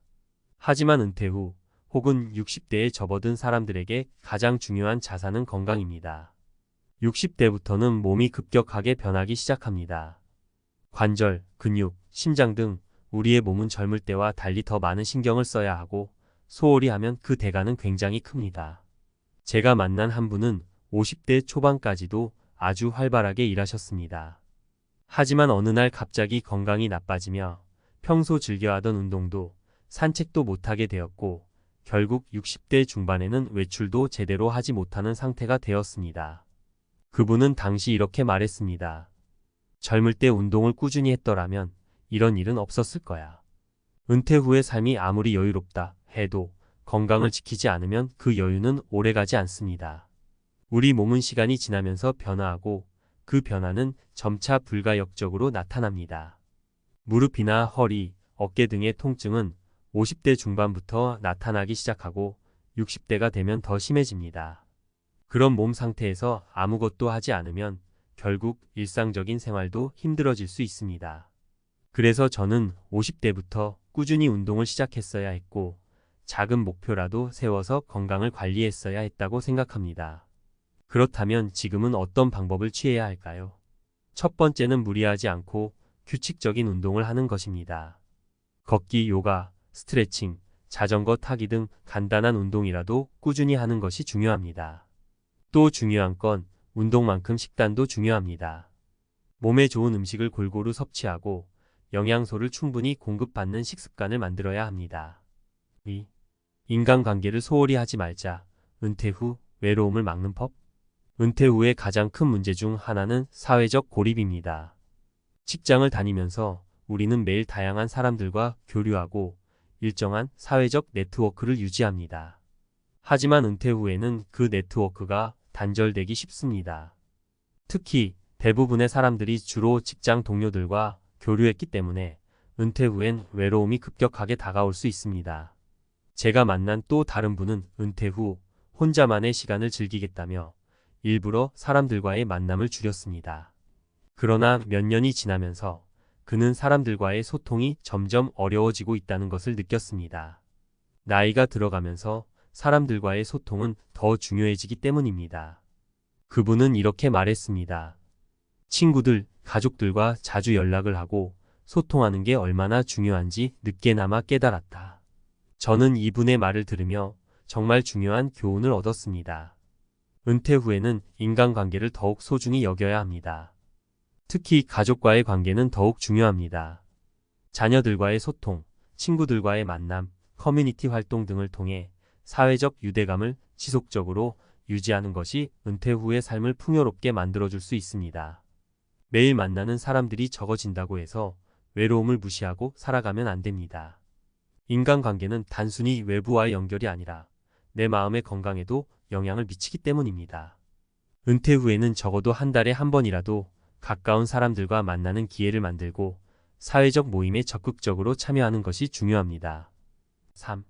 하지만 은퇴 후 혹은 60대에 접어든 사람들에게 가장 중요한 자산은 건강입니다. 60대부터는 몸이 급격하게 변하기 시작합니다. 관절, 근육, 심장 등 우리의 몸은 젊을 때와 달리 더 많은 신경을 써야 하고 소홀히 하면 그 대가는 굉장히 큽니다. 제가 만난 한 분은 50대 초반까지도 아주 활발하게 일하셨습니다. 하지만 어느 날 갑자기 건강이 나빠지며 평소 즐겨하던 운동도 산책도 못하게 되었고 결국 60대 중반에는 외출도 제대로 하지 못하는 상태가 되었습니다. 그분은 당시 이렇게 말했습니다. 젊을 때 운동을 꾸준히 했더라면 이런 일은 없었을 거야. 은퇴 후의 삶이 아무리 여유롭다 해도 건강을 지키지 않으면 그 여유는 오래가지 않습니다. 우리 몸은 시간이 지나면서 변화하고 그 변화는 점차 불가역적으로 나타납니다. 무릎이나 허리, 어깨 등의 통증은 50대 중반부터 나타나기 시작하고 60대가 되면 더 심해집니다. 그런 몸 상태에서 아무것도 하지 않으면 결국 일상적인 생활도 힘들어질 수 있습니다. 그래서 저는 50대부터 꾸준히 운동을 시작했어야 했고 작은 목표라도 세워서 건강을 관리했어야 했다고 생각합니다. 그렇다면 지금은 어떤 방법을 취해야 할까요? 첫 번째는 무리하지 않고 규칙적인 운동을 하는 것입니다. 걷기, 요가, 스트레칭, 자전거 타기 등 간단한 운동이라도 꾸준히 하는 것이 중요합니다. 또 중요한 건 운동만큼 식단도 중요합니다. 몸에 좋은 음식을 골고루 섭취하고 영양소를 충분히 공급받는 식습관을 만들어야 합니다. 2. 인간관계를 소홀히 하지 말자. 은퇴 후 외로움을 막는 법? 은퇴 후의 가장 큰 문제 중 하나는 사회적 고립입니다. 직장을 다니면서 우리는 매일 다양한 사람들과 교류하고 일정한 사회적 네트워크를 유지합니다. 하지만 은퇴 후에는 그 네트워크가 단절되기 쉽습니다. 특히 대부분의 사람들이 주로 직장 동료들과 교류했기 때문에 은퇴 후엔 외로움이 급격하게 다가올 수 있습니다. 제가 만난 또 다른 분은 은퇴 후 혼자만의 시간을 즐기겠다며 일부러 사람들과의 만남을 줄였습니다. 그러나 몇 년이 지나면서 그는 사람들과의 소통이 점점 어려워지고 있다는 것을 느꼈습니다. 나이가 들어가면서 사람들과의 소통은 더 중요해지기 때문입니다. 그분은 이렇게 말했습니다. 친구들, 가족들과 자주 연락을 하고 소통하는 게 얼마나 중요한지 늦게나마 깨달았다. 저는 이분의 말을 들으며 정말 중요한 교훈을 얻었습니다. 은퇴 후에는 인간관계를 더욱 소중히 여겨야 합니다. 특히 가족과의 관계는 더욱 중요합니다. 자녀들과의 소통, 친구들과의 만남, 커뮤니티 활동 등을 통해 사회적 유대감을 지속적으로 유지하는 것이 은퇴 후의 삶을 풍요롭게 만들어줄 수 있습니다. 매일 만나는 사람들이 적어진다고 해서 외로움을 무시하고 살아가면 안 됩니다. 인간관계는 단순히 외부와의 연결이 아니라 내 마음의 건강에도 영향을 미치기 때문입니다. 은퇴 후에는 적어도 한 달에 한 번이라도 가까운 사람들과 만나는 기회를 만들고 사회적 모임에 적극적으로 참여하는 것이 중요합니다. 3.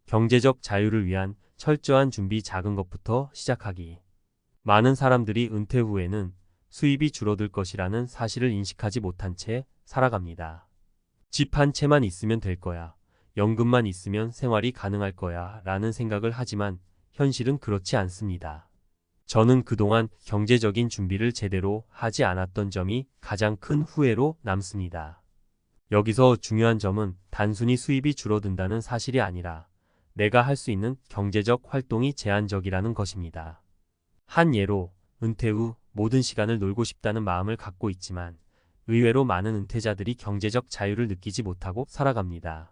경제적 자유를 위한 철저한 준비. 작은 것부터 시작하기. 많은 사람들이 은퇴 후에는 수입이 줄어들 것이라는 사실을 인식하지 못한 채 살아갑니다. 집 한 채만 있으면 될 거야. 연금만 있으면 생활이 가능할 거야 라는 생각을 하지만 현실은 그렇지 않습니다. 저는 그동안 경제적인 준비를 제대로 하지 않았던 점이 가장 큰 후회로 남습니다. 여기서 중요한 점은 단순히 수입이 줄어든다는 사실이 아니라 내가 할 수 있는 경제적 활동이 제한적이라는 것입니다. 한 예로 은퇴 후 모든 시간을 놀고 싶다는 마음을 갖고 있지만 의외로 많은 은퇴자들이 경제적 자유를 느끼지 못하고 살아갑니다.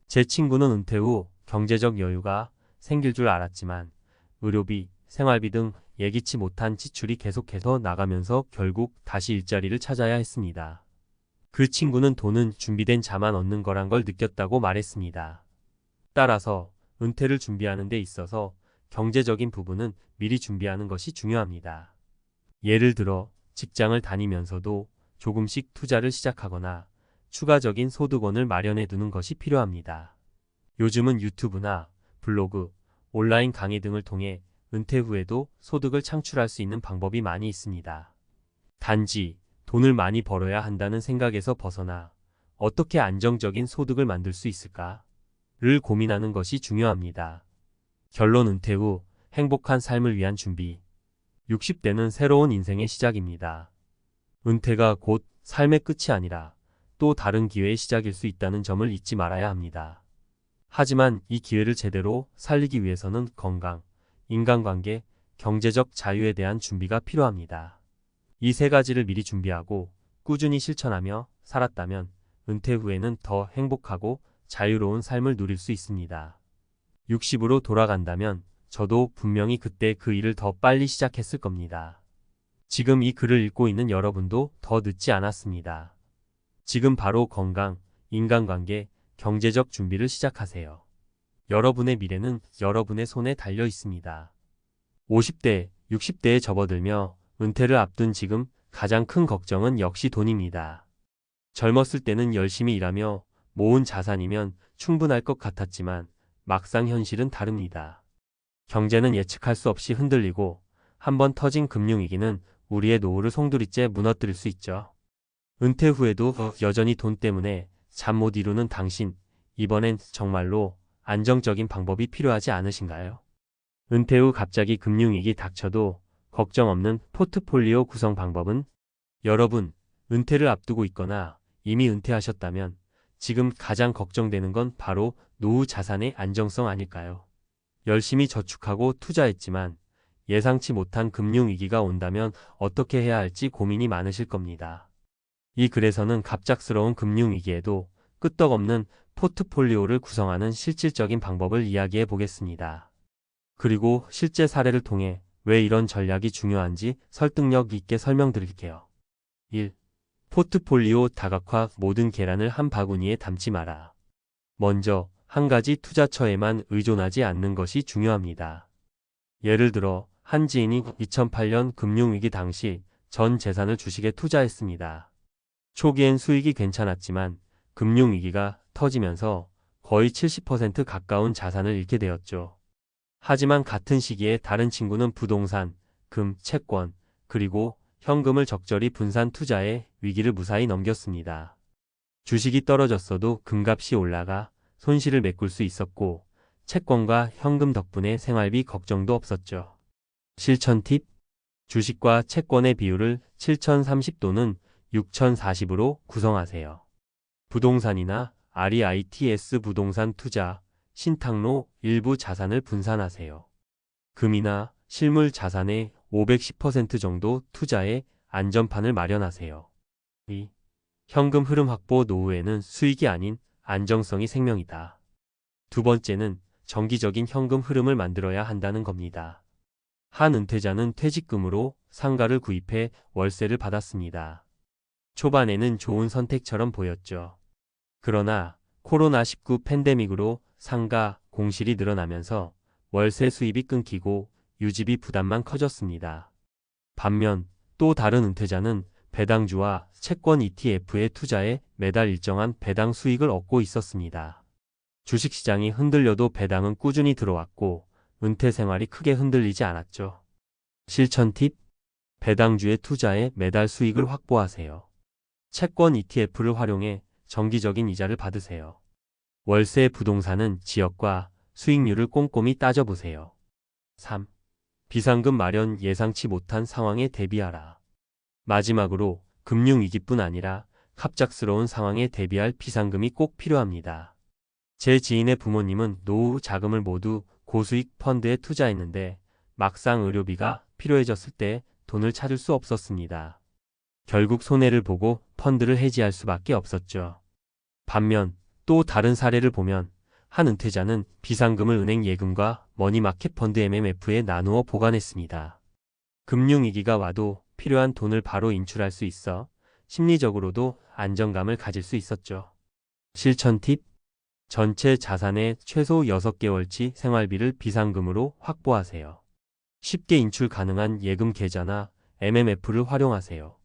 제 친구는 은퇴 후 경제적 여유가 생길 줄 알았지만 의료비, 생활비 등 예기치 못한 지출이 계속해서 나가면서 결국 다시 일자리를 찾아야 했습니다. 그 친구는 돈은 준비된 자만 얻는 거란 걸 느꼈다고 말했습니다. 따라서 은퇴를 준비하는 데 있어서 경제적인 부분은 미리 준비하는 것이 중요합니다. 예를 들어 직장을 다니면서도 조금씩 투자를 시작하거나 추가적인 소득원을 마련해 두는 것이 필요합니다. 요즘은 유튜브나 블로그, 온라인 강의 등을 통해 은퇴 후에도 소득을 창출할 수 있는 방법이 많이 있습니다. 단지 돈을 많이 벌어야 한다는 생각에서 벗어나 어떻게 안정적인 소득을 만들 수 있을까를 고민하는 것이 중요합니다. 결론 은퇴 후 행복한 삶을 위한 준비. 60대는 새로운 인생의 시작입니다. 은퇴가 곧 삶의 끝이 아니라 또 다른 기회의 시작일 수 있다는 점을 잊지 말아야 합니다. 하지만 이 기회를 제대로 살리기 위해서는 건강, 인간관계, 경제적 자유에 대한 준비가 필요합니다. 이 세 가지를 미리 준비하고 꾸준히 실천하며 살았다면 은퇴 후에는 더 행복하고 자유로운 삶을 누릴 수 있습니다. 60으로 돌아간다면 저도 분명히 그때 그 일을 더 빨리 시작했을 겁니다. 지금 이 글을 읽고 있는 여러분도 더 늦지 않았습니다. 지금 바로 건강, 인간관계, 경제적 준비를 시작하세요. 여러분의 미래는 여러분의 손에 달려 있습니다. 50대, 60대에 접어들며 은퇴를 앞둔 지금 가장 큰 걱정은 역시 돈입니다. 젊었을 때는 열심히 일하며 모은 자산이면 충분할 것 같았지만 막상 현실은 다릅니다. 경제는 예측할 수 없이 흔들리고 한번 터진 금융위기는 우리의 노후를 송두리째 무너뜨릴 수 있죠. 은퇴 후에도 여전히 돈 때문에 잠 못 이루는 당신, 이번엔 정말로 안정적인 방법이 필요하지 않으신가요? 은퇴 후 갑자기 금융위기 닥쳐도 걱정 없는 포트폴리오 구성 방법은? 여러분, 은퇴를 앞두고 있거나 이미 은퇴하셨다면 지금 가장 걱정되는 건 바로 노후 자산의 안정성 아닐까요? 열심히 저축하고 투자했지만 예상치 못한 금융위기가 온다면 어떻게 해야 할지 고민이 많으실 겁니다. 이 글에서는 갑작스러운 금융위기에도 끄떡없는 포트폴리오를 구성하는 실질적인 방법을 이야기해 보겠습니다. 그리고 실제 사례를 통해 왜 이런 전략이 중요한지 설득력 있게 설명드릴게요. 1. 포트폴리오 다각화. 모든 계란을 한 바구니에 담지 마라. 먼저 한 가지 투자처에만 의존하지 않는 것이 중요합니다. 예를 들어 한 지인이 2008년 금융위기 당시 전 재산을 주식에 투자했습니다. 초기엔 수익이 괜찮았지만 금융위기가 터지면서 거의 70% 가까운 자산을 잃게 되었죠. 하지만 같은 시기에 다른 친구는 부동산, 금, 채권, 그리고 현금을 적절히 분산 투자해 위기를 무사히 넘겼습니다. 주식이 떨어졌어도 금값이 올라가 손실을 메꿀 수 있었고 채권과 현금 덕분에 생활비 걱정도 없었죠. 실천 팁. 주식과 채권의 비율을 7030 또는 6040으로 구성하세요. 부동산이나 REITs 부동산 투자, 신탁로 일부 자산을 분산하세요. 금이나 실물 자산의 510% 정도 투자해 안전판을 마련하세요. 2. 현금 흐름 확보. 노후에는 수익이 아닌 안정성이 생명이다. 두 번째는 정기적인 현금 흐름을 만들어야 한다는 겁니다. 한 은퇴자는 퇴직금으로 상가를 구입해 월세를 받았습니다. 초반에는 좋은 선택처럼 보였죠. 그러나 코로나19 팬데믹으로 상가, 공실이 늘어나면서 월세 수입이 끊기고 유지비 부담만 커졌습니다. 반면 또 다른 은퇴자는 배당주와 채권 ETF에 투자해 매달 일정한 배당 수익을 얻고 있었습니다. 주식시장이 흔들려도 배당은 꾸준히 들어왔고 은퇴 생활이 크게 흔들리지 않았죠. 실천 팁. 배당주에 투자해 매달 수익을 확보하세요. 채권 ETF를 활용해 정기적인 이자를 받으세요. 월세 부동산은 지역과 수익률을 꼼꼼히 따져보세요. 3. 비상금 마련. 예상치 못한 상황에 대비하라. 마지막으로 금융위기뿐 아니라 갑작스러운 상황에 대비할 비상금이 꼭 필요합니다. 제 지인의 부모님은 노후 자금을 모두 고수익 펀드에 투자했는데 막상 의료비가 필요해졌을 때 돈을 찾을 수 없었습니다. 결국 손해를 보고 펀드를 해지할 수밖에 없었죠. 반면 또 다른 사례를 보면 한 은퇴자는 비상금을 은행 예금과 머니마켓 펀드 MMF에 나누어 보관했습니다. 금융위기가 와도 필요한 돈을 바로 인출할 수 있어 심리적으로도 안정감을 가질 수 있었죠. 실천 팁. 전체 자산의 최소 6개월치 생활비를 비상금으로 확보하세요. 쉽게 인출 가능한 예금 계좌나 MMF를 활용하세요.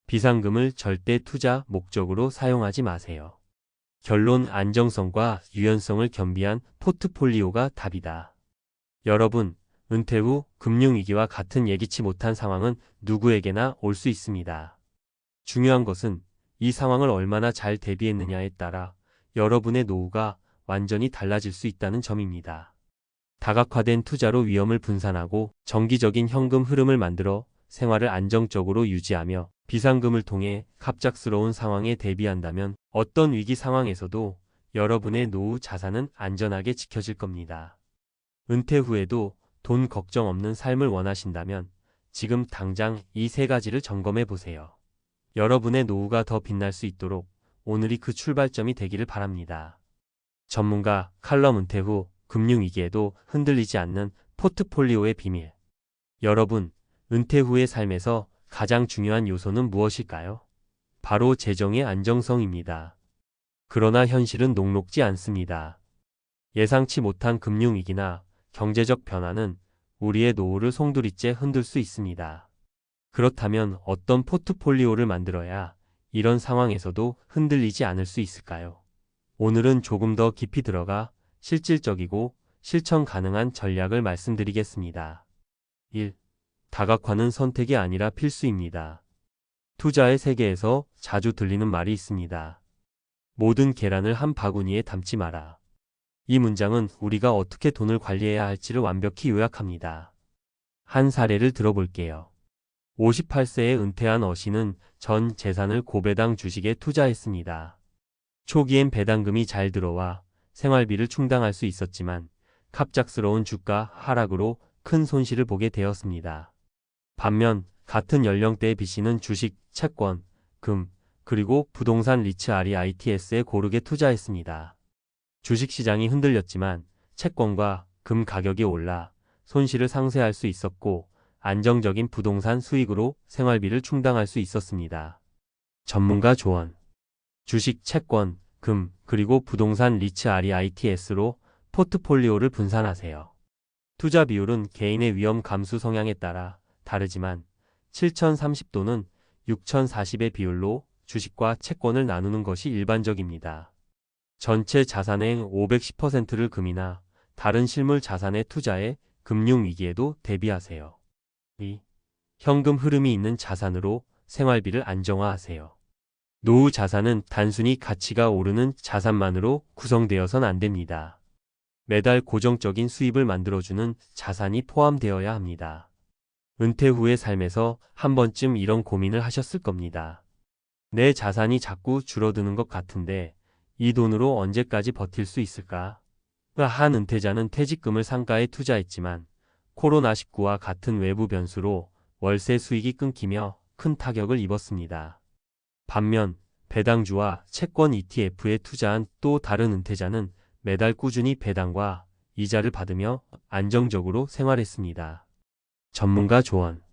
비상금을 절대 투자 목적으로 사용하지 마세요. 결론. 안정성과 유연성을 겸비한 포트폴리오가 답이다. 여러분, 은퇴 후 금융위기와 같은 예기치 못한 상황은 누구에게나 올 수 있습니다. 중요한 것은 이 상황을 얼마나 잘 대비했느냐에 따라 여러분의 노후가 완전히 달라질 수 있다는 점입니다. 다각화된 투자로 위험을 분산하고 정기적인 현금 흐름을 만들어 생활을 안정적으로 유지하며 비상금을 통해 갑작스러운 상황에 대비한다면 어떤 위기 상황에서도 여러분의 노후 자산은 안전하게 지켜질 겁니다. 은퇴 후에도 돈 걱정 없는 삶을 원하신다면 지금 당장 이 세 가지를 점검해 보세요. 여러분의 노후가 더 빛날 수 있도록 오늘이 그 출발점이 되기를 바랍니다. 전문가 칼럼 은퇴 후 금융위기에도 흔들리지 않는 포트폴리오의 비밀. 여러분, 은퇴 후의 삶에서 가장 중요한 요소는 무엇일까요? 바로 재정의 안정성입니다. 그러나 현실은 녹록지 않습니다. 예상치 못한 금융위기나 경제적 변화는 우리의 노후를 송두리째 흔들 수 있습니다. 그렇다면 어떤 포트폴리오를 만들어야 이런 상황에서도 흔들리지 않을 수 있을까요? 오늘은 조금 더 깊이 들어가 실질적이고 실천 가능한 전략을 말씀드리겠습니다. 1. 다각화는 선택이 아니라 필수입니다. 투자의 세계에서 자주 들리는 말이 있습니다. 모든 계란을 한 바구니에 담지 마라. 이 문장은 우리가 어떻게 돈을 관리해야 할지를 완벽히 요약합니다. 한 사례를 들어볼게요. 58세에 은퇴한 어씨는 전 재산을 고배당 주식에 투자했습니다. 초기엔 배당금이 잘 들어와 생활비를 충당할 수 있었지만 갑작스러운 주가 하락으로 큰 손실을 보게 되었습니다. 반면 같은 연령대의 B씨는 주식, 채권, 금, 그리고 부동산 리츠 REITS에 고르게 투자했습니다. 주식시장이 흔들렸지만 채권과 금 가격이 올라 손실을 상쇄할 수 있었고 안정적인 부동산 수익으로 생활비를 충당할 수 있었습니다. 전문가 조언. 주식, 채권, 금, 그리고 부동산 리츠 REITS로 포트폴리오를 분산하세요. 투자 비율은 개인의 위험 감수 성향에 따라 다르지만 7030도는 6040의 비율로 주식과 채권을 나누는 것이 일반적입니다. 전체 자산의 510%를 금이나 다른 실물 자산에 투자해 금융위기에도 대비하세요. 2. 현금 흐름이 있는 자산으로 생활비를 안정화하세요. 노후 자산은 단순히 가치가 오르는 자산만으로 구성되어선 안 됩니다. 매달 고정적인 수입을 만들어주는 자산이 포함되어야 합니다. 은퇴 후의 삶에서 한 번쯤 이런 고민을 하셨을 겁니다. 내 자산이 자꾸 줄어드는 것 같은데 이 돈으로 언제까지 버틸 수 있을까? 한 은퇴자는 퇴직금을 상가에 투자했지만 코로나19와 같은 외부 변수로 월세 수익이 끊기며 큰 타격을 입었습니다. 반면 배당주와 채권 ETF에 투자한 또 다른 은퇴자는 매달 꾸준히 배당과 이자를 받으며 안정적으로 생활했습니다. 전문가 조언.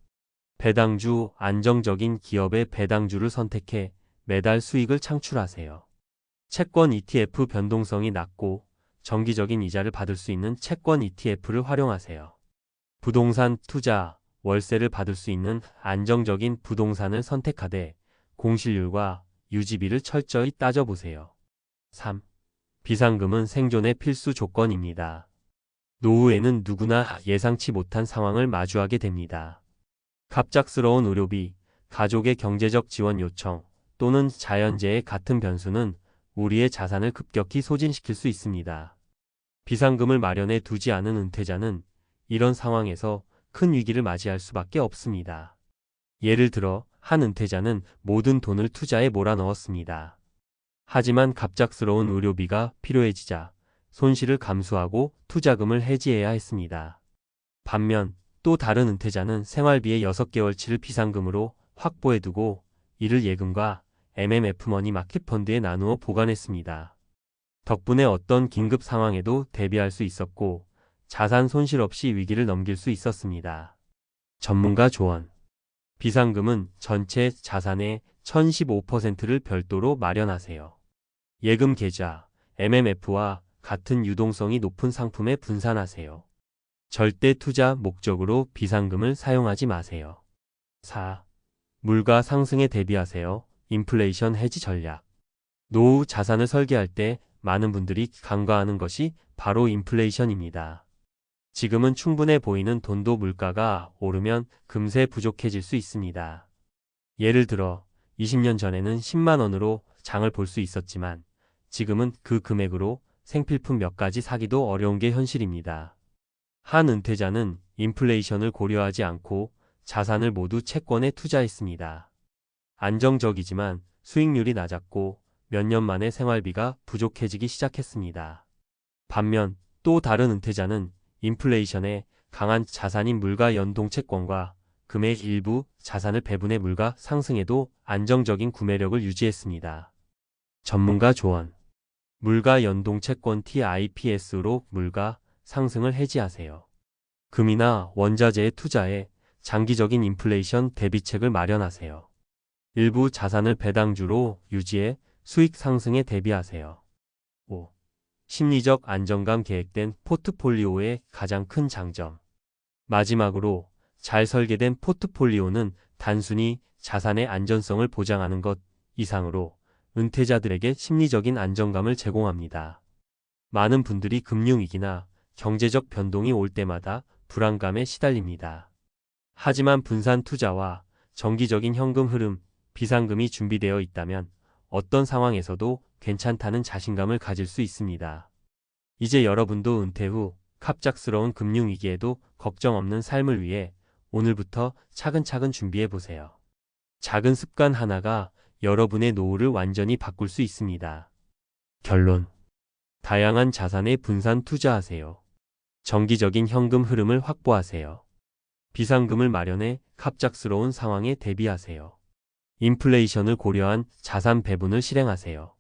배당주, 안정적인 기업의 배당주를 선택해 매달 수익을 창출하세요. 채권 ETF 변동성이 낮고 정기적인 이자를 받을 수 있는 채권 ETF를 활용하세요. 부동산 투자, 월세를 받을 수 있는 안정적인 부동산을 선택하되 공실률과 유지비를 철저히 따져보세요. 3. 비상금은 생존의 필수 조건입니다. 노후에는 누구나 예상치 못한 상황을 마주하게 됩니다. 갑작스러운 의료비, 가족의 경제적 지원 요청 또는 자연재해 같은 변수는 우리의 자산을 급격히 소진시킬 수 있습니다. 비상금을 마련해 두지 않은 은퇴자는 이런 상황에서 큰 위기를 맞이할 수밖에 없습니다. 예를 들어 한 은퇴자는 모든 돈을 투자에 몰아넣었습니다. 하지만 갑작스러운 의료비가 필요해지자 손실을 감수하고 투자금을 해지해야 했습니다. 반면 또 다른 은퇴자는 생활비의 6개월치를 비상금으로 확보해두고 이를 예금과 MMF 머니 마켓 펀드에 나누어 보관했습니다. 덕분에 어떤 긴급 상황에도 대비할 수 있었고 자산 손실 없이 위기를 넘길 수 있었습니다. 전문가 조언. 비상금은 전체 자산의 1015%를 별도로 마련하세요. 예금 계좌, MMF와 같은 유동성이 높은 상품에 분산하세요. 절대 투자 목적으로 비상금을 사용하지 마세요. 4. 물가 상승에 대비하세요. 인플레이션 해지 전략. 노후 자산을 설계할 때 많은 분들이 간과하는 것이 바로 인플레이션입니다. 지금은 충분해 보이는 돈도 물가가 오르면 금세 부족해질 수 있습니다. 예를 들어 20년 전에는 10만 원으로 장을 볼 수 있었지만 지금은 그 금액으로 생필품 몇 가지 사기도 어려운 게 현실입니다. 한 은퇴자는 인플레이션을 고려하지 않고 자산을 모두 채권에 투자했습니다. 안정적이지만 수익률이 낮았고 몇 년 만에 생활비가 부족해지기 시작했습니다. 반면 또 다른 은퇴자는 인플레이션에 강한 자산인 물가 연동 채권과 금의 일부 자산을 배분해 물가 상승에도 안정적인 구매력을 유지했습니다. 전문가 조언. 물가 연동 채권 TIPS로 물가 상승을 해지하세요. 금이나 원자재에 투자해 장기적인 인플레이션 대비책을 마련하세요. 일부 자산을 배당주로 유지해 수익 상승에 대비하세요. 5. 심리적 안정감. 계획된 포트폴리오의 가장 큰 장점. 마지막으로 잘 설계된 포트폴리오는 단순히 자산의 안전성을 보장하는 것 이상으로 은퇴자들에게 심리적인 안정감을 제공합니다. 많은 분들이 금융위기나 경제적 변동이 올 때마다 불안감에 시달립니다. 하지만 분산 투자와 정기적인 현금 흐름, 비상금이 준비되어 있다면 어떤 상황에서도 괜찮다는 자신감을 가질 수 있습니다. 이제 여러분도 은퇴 후 갑작스러운 금융위기에도 걱정 없는 삶을 위해 오늘부터 차근차근 준비해 보세요. 작은 습관 하나가 여러분의 노후를 완전히 바꿀 수 있습니다. 결론. 다양한 자산에 분산 투자하세요. 정기적인 현금 흐름을 확보하세요. 비상금을 마련해 갑작스러운 상황에 대비하세요. 인플레이션을 고려한 자산 배분을 실행하세요.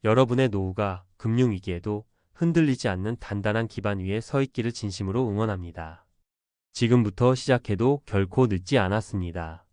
여러분의 노후가 금융위기에도 흔들리지 않는 단단한 기반 위에 서 있기를 진심으로 응원합니다. 지금부터 시작해도 결코 늦지 않았습니다.